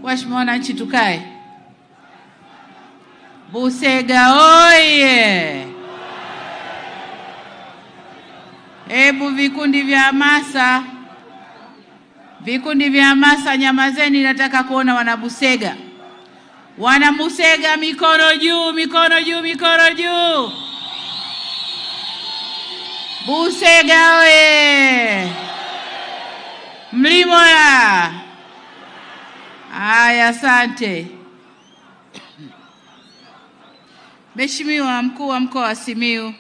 Waheshimiwa wananchi, tukae. Busega oye! Hebu vikundi vya hamasa nyamazeni, nataka kuona wana Busega. Wana Busega, mikono juu, mikono juu, mikono juu. Busega oye! Mlimoya. Aya, asante. Mheshimiwa Mkuu wa Mkoa wa Simiyu,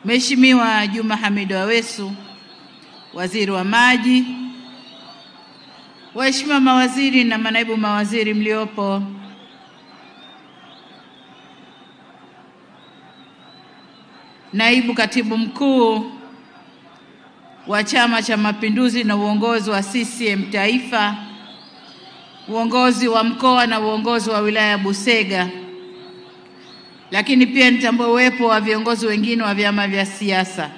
Mheshimiwa Juma Hamidu Awesu, Waziri wa Maji, waheshimiwa mawaziri na manaibu mawaziri mliopo, Naibu Katibu Mkuu wa Chama cha Mapinduzi na uongozi wa CCM Taifa, uongozi wa mkoa na uongozi wa wilaya ya Busega, lakini pia nitambue uwepo wa viongozi wengine wa vyama vya siasa,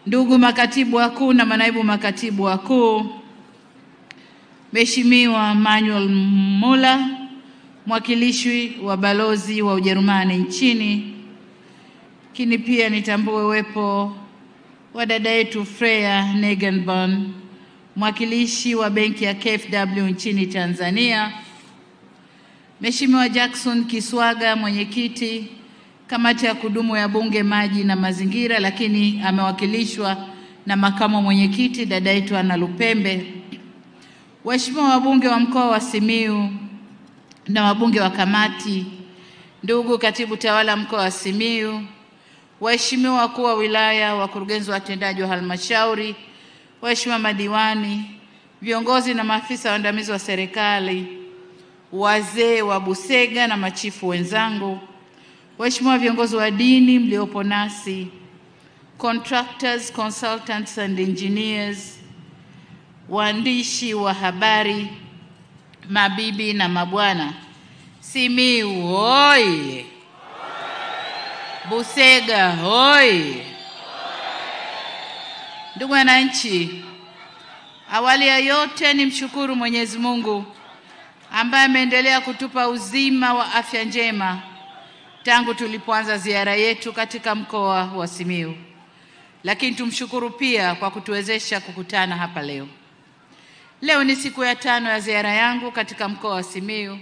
ndugu makatibu wakuu na manaibu makatibu wakuu, Mheshimiwa Manuel Muller, mwakilishi wa balozi wa Ujerumani nchini, lakini pia nitambue uwepo wa dada yetu Freya Negenborn, mwakilishi wa benki ya KfW nchini Tanzania, Mheshimiwa Jackson Kiswaga, mwenyekiti kamati ya kudumu ya Bunge Maji na Mazingira, lakini amewakilishwa na makamu mwenyekiti dada yetu Ana Lupembe, waheshimiwa wabunge wa mkoa wa Simiyu na wabunge wa kamati, ndugu katibu tawala mkoa wa Simiyu, waheshimiwa wakuu wa wilaya, wakurugenzi watendaji wa halmashauri, waheshimiwa madiwani, viongozi na maafisa waandamizi wa serikali, wazee wa Busega na machifu wenzangu, waheshimiwa viongozi wa dini mliopo nasi, contractors, consultants and engineers, waandishi wa habari, mabibi na mabwana, Simiyu oye! Busega oye! Ndugu wananchi, awali ya yote nimshukuru Mwenyezi Mungu ambaye ameendelea kutupa uzima wa afya njema tangu tulipoanza ziara yetu katika mkoa wa Simiyu. Lakini tumshukuru pia kwa kutuwezesha kukutana hapa leo. Leo ni siku ya 5 ya ziara yangu katika mkoa wa Simiyu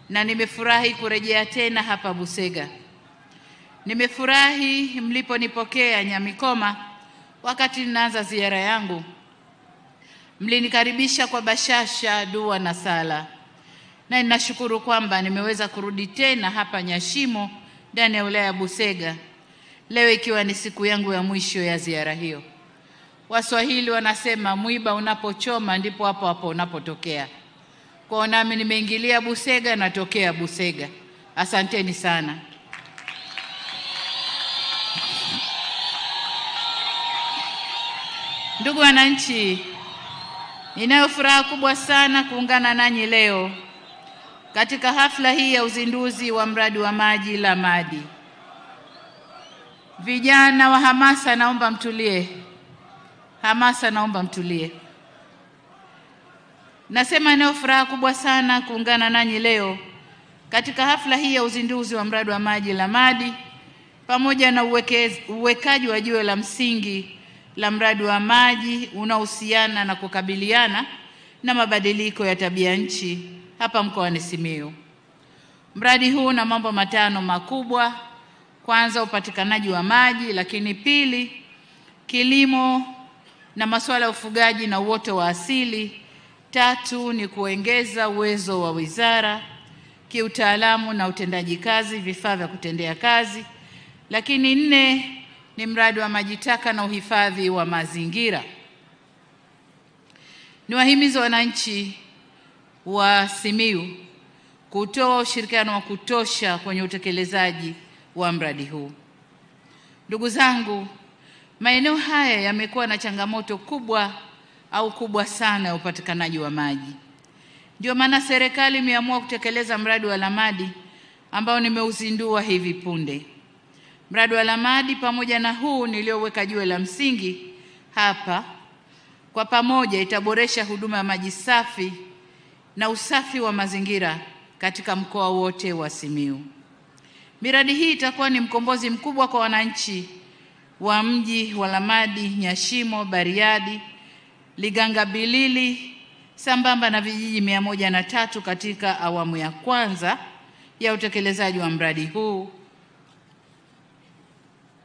na nimefurahi kurejea tena hapa Busega. Nimefurahi mliponipokea Nyamikoma wakati ninaanza ziara yangu. Mlinikaribisha kwa bashasha, dua na sala. Na ninashukuru kwamba nimeweza kurudi tena hapa Nyashimo ndani ya wilaya ya Busega, leo ikiwa ni siku yangu ya mwisho ya ziara hiyo. Waswahili wanasema mwiba unapochoma ndipo hapo hapo unapotokea. Kwa nami nimeingilia Busega, natokea Busega. Asanteni sana. Ndugu wananchi, ninayo furaha kubwa sana kuungana nanyi leo katika hafla hii ya uzinduzi wa mradi wa maji Lamadi. Vijana wa hamasa, naomba mtulie. Hamasa, naomba mtulie. Nasema ninayo furaha kubwa sana kuungana nanyi leo katika hafla hii ya uzinduzi wa mradi wa maji Lamadi pamoja na uwekaji wa jiwe la msingi la mradi wa maji unaohusiana na kukabiliana na mabadiliko ya tabia nchi hapa mkoani Simiyu. Mradi huu una mambo 5 makubwa. Kwanza, upatikanaji wa maji, lakini pili, kilimo na masuala ya ufugaji na uoto wa asili. 3 ni kuongeza uwezo wa wizara kiutaalamu na utendaji kazi, vifaa vya kutendea kazi. Lakini 4 ni mradi wa maji taka na uhifadhi wa mazingira. Niwahimize wananchi wa Simiyu kutoa ushirikiano wa kutosha kwenye utekelezaji wa mradi huu. Ndugu zangu, maeneo haya yamekuwa na changamoto kubwa sana ya upatikanaji wa maji. Ndio maana serikali imeamua kutekeleza mradi wa Lamadi ambao nimeuzindua hivi punde. Mradi wa Lamadi pamoja na huu nilioweka jiwe la msingi hapa, kwa pamoja itaboresha huduma ya maji safi na usafi wa mazingira katika mkoa wote wa Simiyu. Miradi hii itakuwa ni mkombozi mkubwa kwa wananchi wa mji wa Lamadi, Nyashimo, Bariadi, Ligangabilili sambamba na vijiji 103 katika awamu ya kwanza ya utekelezaji wa mradi huu.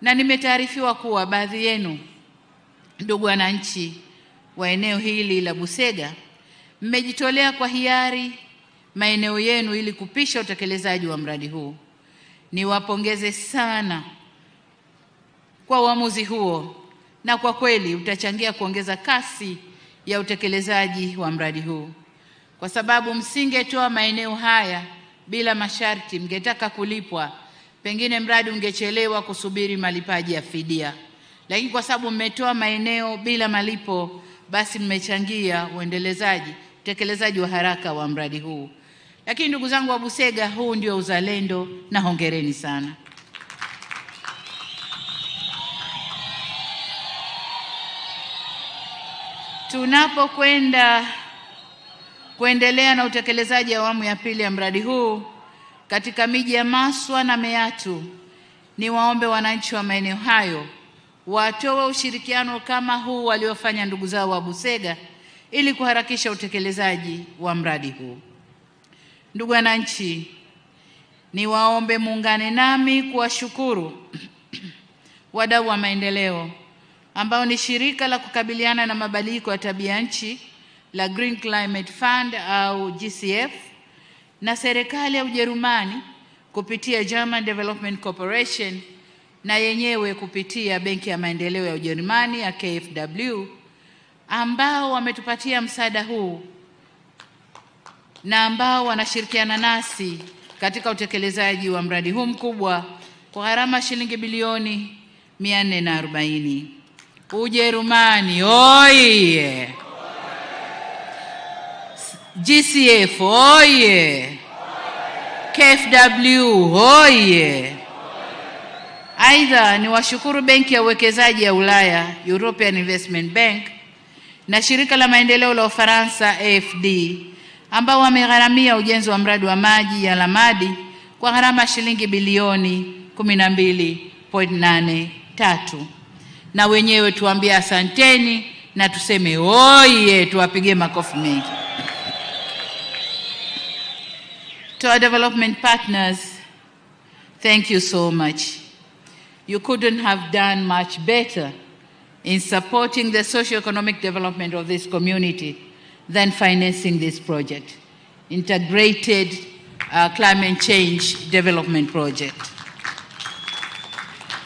Na nimetaarifiwa kuwa baadhi yenu, ndugu wananchi wa eneo hili la Busega, mmejitolea kwa hiari maeneo yenu ili kupisha utekelezaji wa mradi huu. Niwapongeze sana kwa uamuzi huo, na kwa kweli utachangia kuongeza kasi ya utekelezaji wa mradi huu, kwa sababu msingetoa maeneo haya bila masharti, mngetaka kulipwa, pengine mradi ungechelewa kusubiri malipaji ya fidia. Lakini kwa sababu mmetoa maeneo bila malipo, basi mmechangia utekelezaji wa haraka wa mradi huu. Lakini ndugu zangu wa Busega, huu ndio uzalendo, na hongereni sana. Tunapokwenda kuendelea na utekelezaji wa awamu ya pili ya mradi huu katika miji ya Maswa na Meatu, niwaombe wananchi wa maeneo hayo watoe ushirikiano kama huu waliofanya ndugu zao wa Busega ili kuharakisha utekelezaji wa mradi huu. Ndugu wananchi, niwaombe muungane nami kuwashukuru wadau wa maendeleo ambao ni shirika la kukabiliana na mabadiliko ya tabia nchi la Green Climate Fund au GCF, na serikali ya Ujerumani kupitia German Development Corporation, na yenyewe kupitia Benki ya Maendeleo ya Ujerumani ya KfW, ambao wametupatia msaada huu na ambao wanashirikiana nasi katika utekelezaji wa mradi huu mkubwa kwa gharama shilingi bilioni 440. Ujerumani oye! GCF oye! KfW oye! Aidha, ni washukuru Benki ya Uwekezaji ya Ulaya, European Investment Bank, na shirika la maendeleo la Ufaransa AFD, ambao wamegharamia ujenzi wa mradi wa maji ya Lamadi kwa gharama shilingi bilioni 12.83. Na wenyewe tuambie asanteni na tuseme oye, tuwapige makofi mengi. To our development partners, thank you so much. You couldn't have done much better in supporting the socio-economic development of this community than financing this project, integrated climate change development project.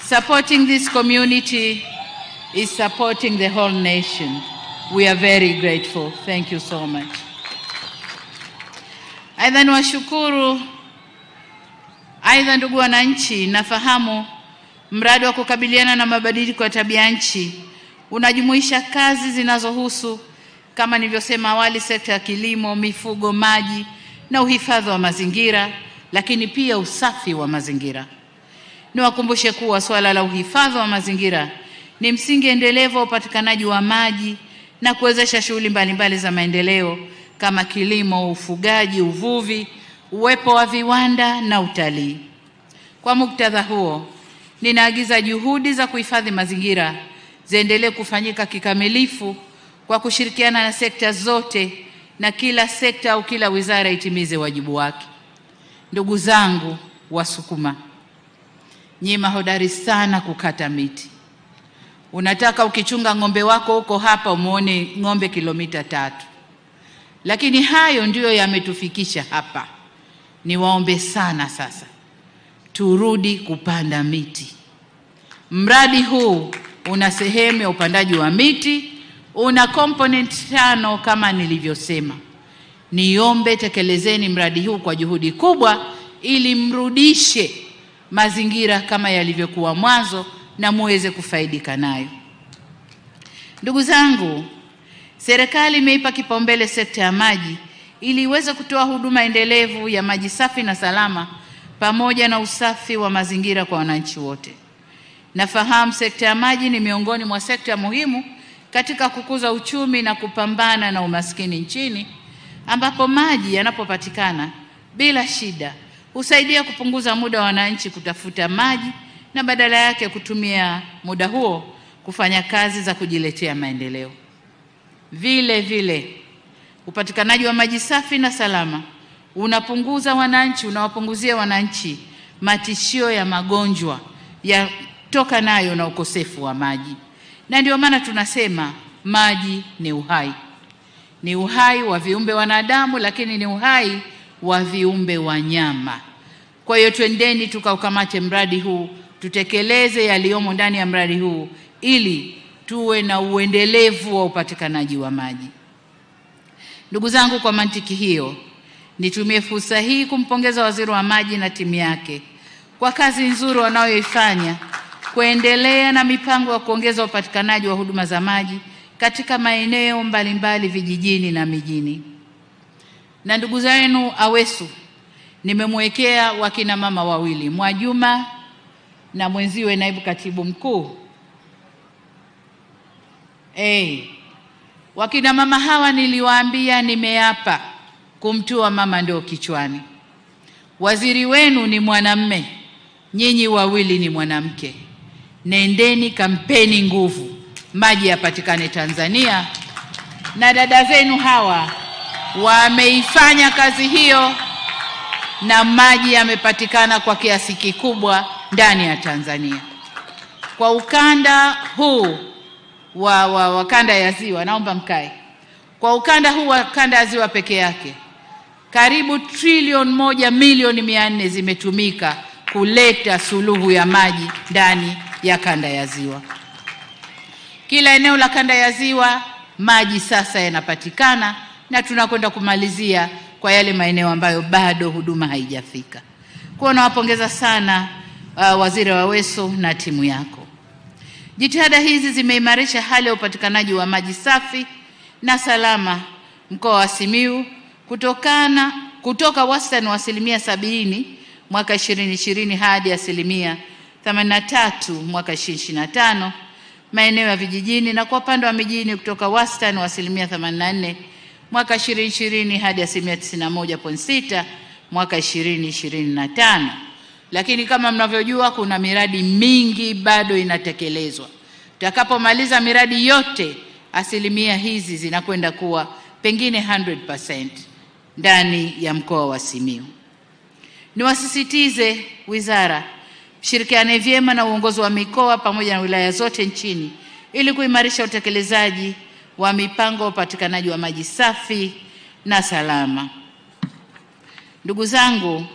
Supporting this community is supporting the whole nation. We are very grateful. Thank you so much. Aidha, niwashukuru ndugu wananchi, nafahamu mradi wa kukabiliana na mabadiliko ya tabia nchi unajumuisha kazi zinazohusu, kama nilivyosema awali, sekta ya kilimo, mifugo, maji na uhifadhi wa mazingira, lakini pia usafi wa mazingira. Niwakumbushe kuwa swala la uhifadhi wa mazingira ni msingi endelevu wa upatikanaji wa maji na kuwezesha shughuli mbalimbali za maendeleo kama kilimo, ufugaji, uvuvi, uwepo wa viwanda na utalii. Kwa muktadha huo, ninaagiza juhudi za kuhifadhi mazingira ziendelee kufanyika kikamilifu kwa kushirikiana na sekta zote, na kila sekta au kila wizara itimize wajibu wake. Ndugu zangu Wasukuma, nyinyi mahodari sana kukata miti. Unataka ukichunga ng'ombe wako huko hapa umuone ng'ombe kilomita 3. Lakini hayo ndiyo yametufikisha hapa. Niwaombe sana sasa turudi kupanda miti. Mradi huu una sehemu ya upandaji wa miti, una component 5 kama nilivyosema. Niombe tekelezeni mradi huu kwa juhudi kubwa ili mrudishe mazingira kama yalivyokuwa mwanzo na muweze kufaidika nayo. Ndugu zangu, serikali imeipa kipaumbele sekta ya maji ili iweze kutoa huduma endelevu ya maji safi na salama pamoja na usafi wa mazingira kwa wananchi wote. Nafahamu sekta ya maji ni miongoni mwa sekta muhimu katika kukuza uchumi na kupambana na umaskini nchini, ambapo maji yanapopatikana bila shida husaidia kupunguza muda wa wananchi kutafuta maji na badala yake kutumia muda huo kufanya kazi za kujiletea maendeleo. Vile vile, upatikanaji wa maji safi na salama unawapunguzia wananchi matishio ya magonjwa yatokanayo na ukosefu wa maji. Na ndio maana tunasema maji ni uhai. Ni uhai wa viumbe wanadamu, lakini ni uhai wa viumbe wanyama. Kwa hiyo twendeni tukaukamate mradi huu, tutekeleze yaliyomo ndani ya mradi huu ili tuwe na uendelevu wa upatikanaji wa maji. Ndugu zangu, kwa mantiki hiyo, nitumie fursa hii kumpongeza Waziri wa Maji na timu yake kwa kazi nzuri wanayoifanya kuendelea na mipango ya kuongeza upatikanaji wa huduma za maji katika maeneo mbalimbali vijijini na mijini. Na ndugu zenu Awesu, nimemwekea wakina mama wawili, Mwajuma na mwenziwe naibu katibu mkuu. Wakina mama hawa niliwaambia nimeapa kumtua mama ndio kichwani. Waziri wenu ni mwanamme, nyinyi wawili ni mwanamke. Nendeni kampeni nguvu, maji yapatikane Tanzania, na dada zenu hawa wameifanya kazi hiyo na maji yamepatikana kwa kiasi kikubwa ndani ya Tanzania. Kwa ukanda huu wa kanda ya Ziwa, naomba mkae. Kwa ukanda huu wa kanda ya Ziwa peke yake, karibu trilioni 1 milioni 400 zimetumika kuleta suluhu ya maji ndani ya kanda ya Ziwa. Kila eneo la kanda ya Ziwa maji sasa yanapatikana, na tunakwenda kumalizia kwa yale maeneo ambayo bado huduma haijafika. Kwa nawapongeza sana Waziri Aweso na timu yako. Jitihada hizi zimeimarisha hali ya upatikanaji wa maji safi na salama mkoa wa Simiyu kutoka wastani wa 70% mwaka 2020 hadi 83% mwaka 2025 maeneo ya vijijini, na kwa upande wa mijini kutoka wastani wa 84% mwaka 2020 hadi 91.6% mwaka 2025. Lakini kama mnavyojua kuna miradi mingi bado inatekelezwa. Tutakapomaliza miradi yote, asilimia hizi zinakwenda kuwa pengine 100% ndani ya mkoa wa Simiyu. Niwasisitize wizara shirikiane vyema na uongozi wa mikoa pamoja na wilaya zote nchini ili kuimarisha utekelezaji wa mipango ya upatikanaji wa maji safi na salama. Ndugu zangu,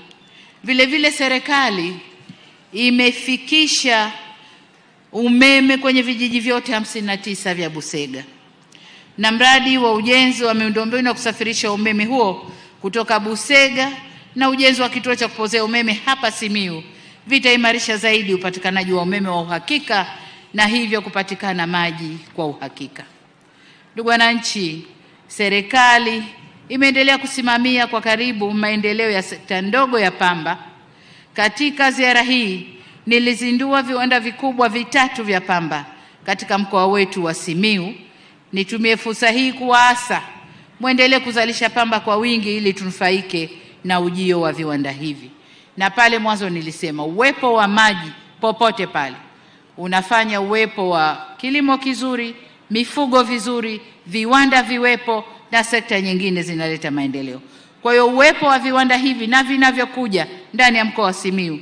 vile vile serikali imefikisha umeme kwenye vijiji vyote 59 vya Busega, na mradi wa ujenzi wa miundombinu na kusafirisha umeme huo kutoka Busega na ujenzi wa kituo cha kupozea umeme hapa Simiyu vitaimarisha zaidi upatikanaji wa umeme wa uhakika na hivyo kupatikana maji kwa uhakika. Ndugu wananchi, serikali imeendelea kusimamia kwa karibu maendeleo ya sekta ndogo ya pamba. Katika ziara hii nilizindua viwanda vikubwa 3 vya pamba katika mkoa wetu wa Simiyu. Nitumie fursa hii kuwaasa muendelee kuzalisha pamba kwa wingi ili tunufaike na ujio wa viwanda hivi. Na pale mwanzo nilisema uwepo wa maji popote pale unafanya uwepo wa kilimo kizuri, mifugo vizuri, viwanda viwepo, na sekta nyingine zinaleta maendeleo. Kwa hiyo uwepo wa viwanda hivi na vinavyokuja ndani ya mkoa wa Simiyu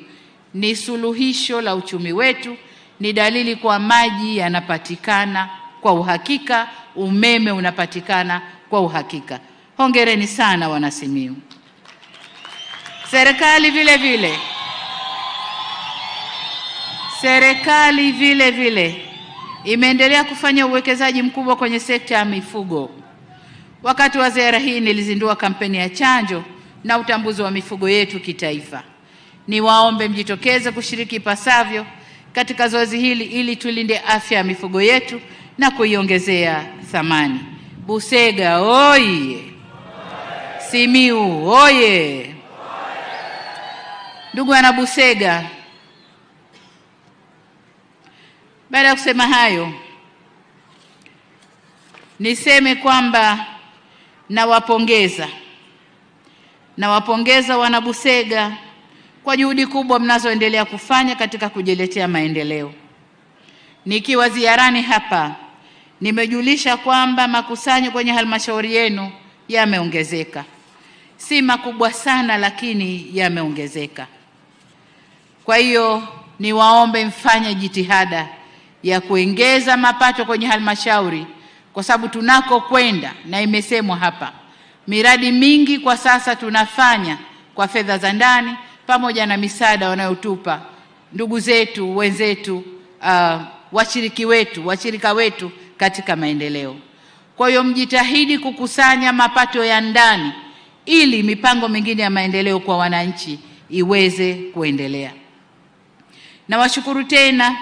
ni suluhisho la uchumi wetu, ni dalili kwa maji yanapatikana kwa uhakika, umeme unapatikana kwa uhakika. Hongereni sana wana Simiyu. Serikali vile vile imeendelea kufanya uwekezaji mkubwa kwenye sekta ya mifugo. Wakati wa ziara hii nilizindua kampeni ya chanjo na utambuzi wa mifugo yetu kitaifa. Niwaombe mjitokeze kushiriki pasavyo katika zoezi hili ili tulinde afya ya mifugo yetu na kuiongezea thamani. Busega oye! Simiyu oye! Ndugu wana Busega, Baada ya kusema hayo, niseme kwamba nawapongeza Wanabusega kwa juhudi kubwa mnazoendelea kufanya katika kujiletea maendeleo. Nikiwa ziarani hapa, nimejulisha kwamba makusanyo kwenye halmashauri yenu yameongezeka. Si makubwa sana, lakini yameongezeka. Kwa hiyo niwaombe mfanye jitihada ya kuongeza mapato kwenye halmashauri, kwa sababu tunako kwenda, na imesemwa hapa, miradi mingi kwa sasa tunafanya kwa fedha za ndani pamoja na misaada wanayotupa ndugu zetu, wenzetu, washirika wetu katika maendeleo. Kwa hiyo mjitahidi kukusanya mapato ya ndani ili mipango mingine ya maendeleo kwa wananchi iweze kuendelea. Na washukuru tena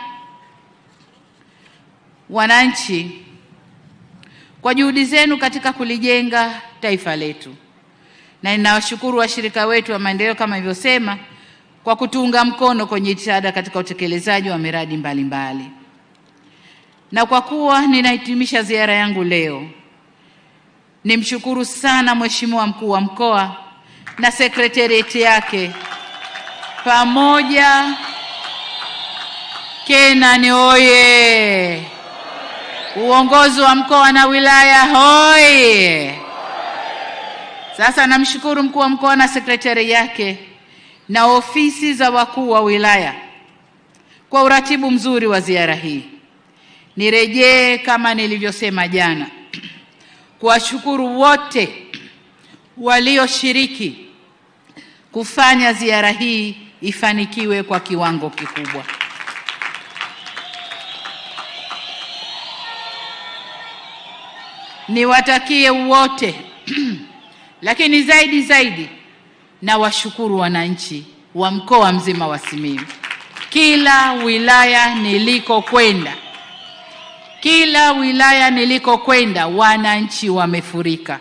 wananchi kwa juhudi zenu katika kulijenga taifa letu. Na ninawashukuru washirika wetu wa maendeleo kama nilivyosema kwa kutuunga mkono kwenye jitihada katika utekelezaji wa miradi mbalimbali. Na kwa kuwa ninahitimisha ziara yangu leo, nimshukuru sana Mheshimiwa Mkuu wa Mkoa na sekretarieti yake pamoja. Kenani oye! Uongozi wa mkoa na wilaya hoye! Sasa namshukuru Mkuu wa Mkoa na sekretari yake na ofisi za wakuu wa wilaya kwa uratibu mzuri wa ziara hii. Nirejee kama nilivyosema jana, kuwashukuru wote walioshiriki kufanya ziara hii ifanikiwe kwa kiwango kikubwa. Niwatakie wote lakini zaidi na washukuru wananchi wa mkoa mzima wa Simiyu. Kila wilaya niliko kwenda wananchi wamefurika,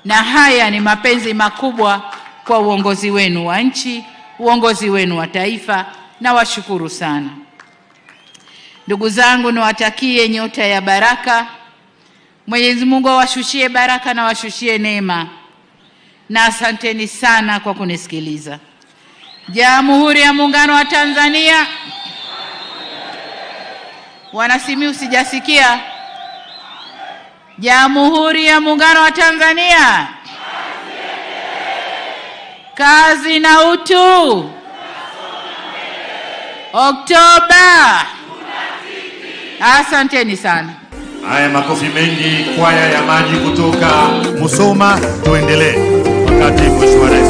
na haya ni mapenzi makubwa kwa uongozi wenu wa nchi, uongozi wenu wa taifa, na washukuru sana. Ndugu zangu, niwatakie nyota ya baraka. Mwenyezi Mungu awashushie baraka na washushie neema. Na asanteni sana kwa kunisikiliza. Jamhuri ya Muungano wa Tanzania. Wana Simiyu sijasikia. Jamhuri ya Muungano wa Tanzania. Kazi na utu. Oktoba. Asanteni sana. Haya, makofi mengi kwaya ya maji kutoka Musoma. Tuendelee wakati Mheshimiwa Rais